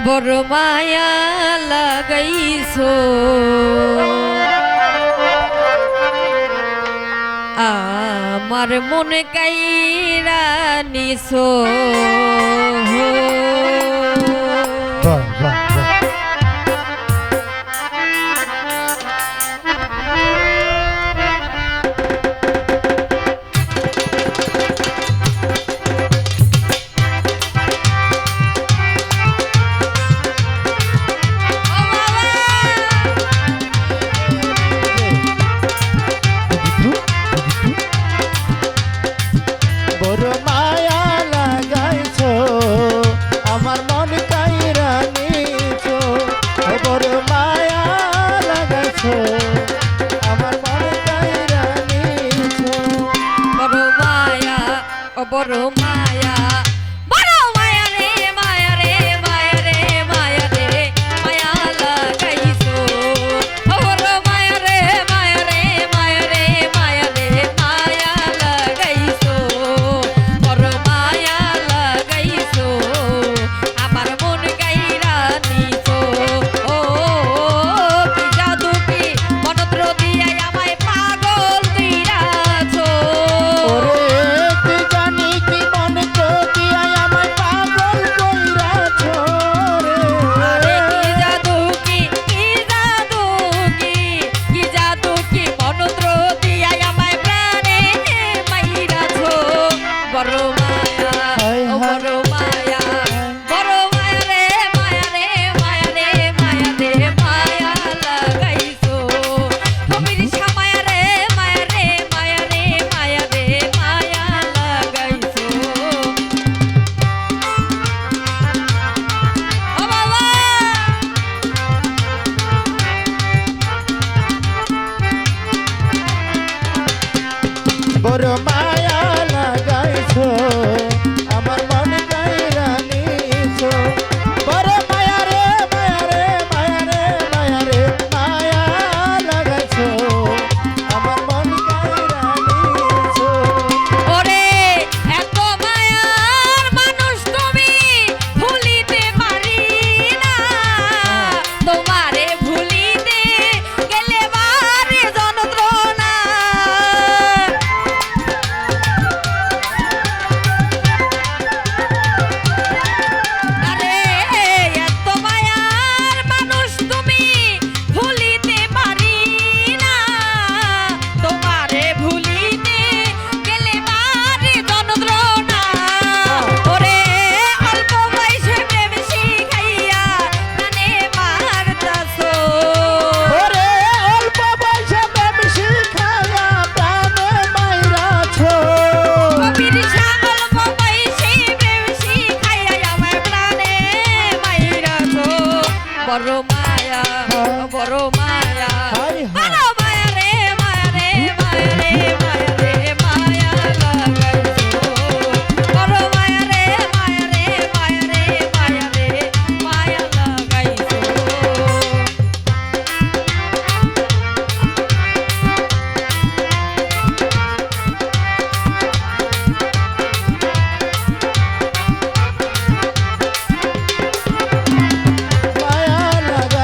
বড় মায়া লাগাইছো আমার মনে কাইরা নিছো বড় মায়া বড় মায়া রে মায়া রে মায়া রে মায়া রে মায়া লাগাইছো বড় মায়া রে মায়া রে মায়া রে মায়া রে মায়া লাগাইছো বড় মায়া লাগাইছো আমার মন গাইরা নিছো ও কি জাদু কি মন্ত্র দিয়া আমায় পাগল কইরাছো বড় মায়া লাগাইছো আমার মন গাইরা নিছো বড় মায়া রে মায়া রে মায়া রে মায়া রে মায়া লাগাইছো আমার মন গাইরা নিছো ওরে এত মায়ার মানুষ তুমি ভুলিতে পারি না তোমারে ভুলিতে গেলে বারে যন্ত্রণা বড় মায়া বড় মায়া বড় মায়া রে মায়া রে মায়া রে মায়া রে মায়া লাগাইছো বড় মায়া রে মায়া রে মায়া রে মায়া রে মায়া লাগাইছো মায়া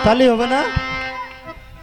তালি হবে না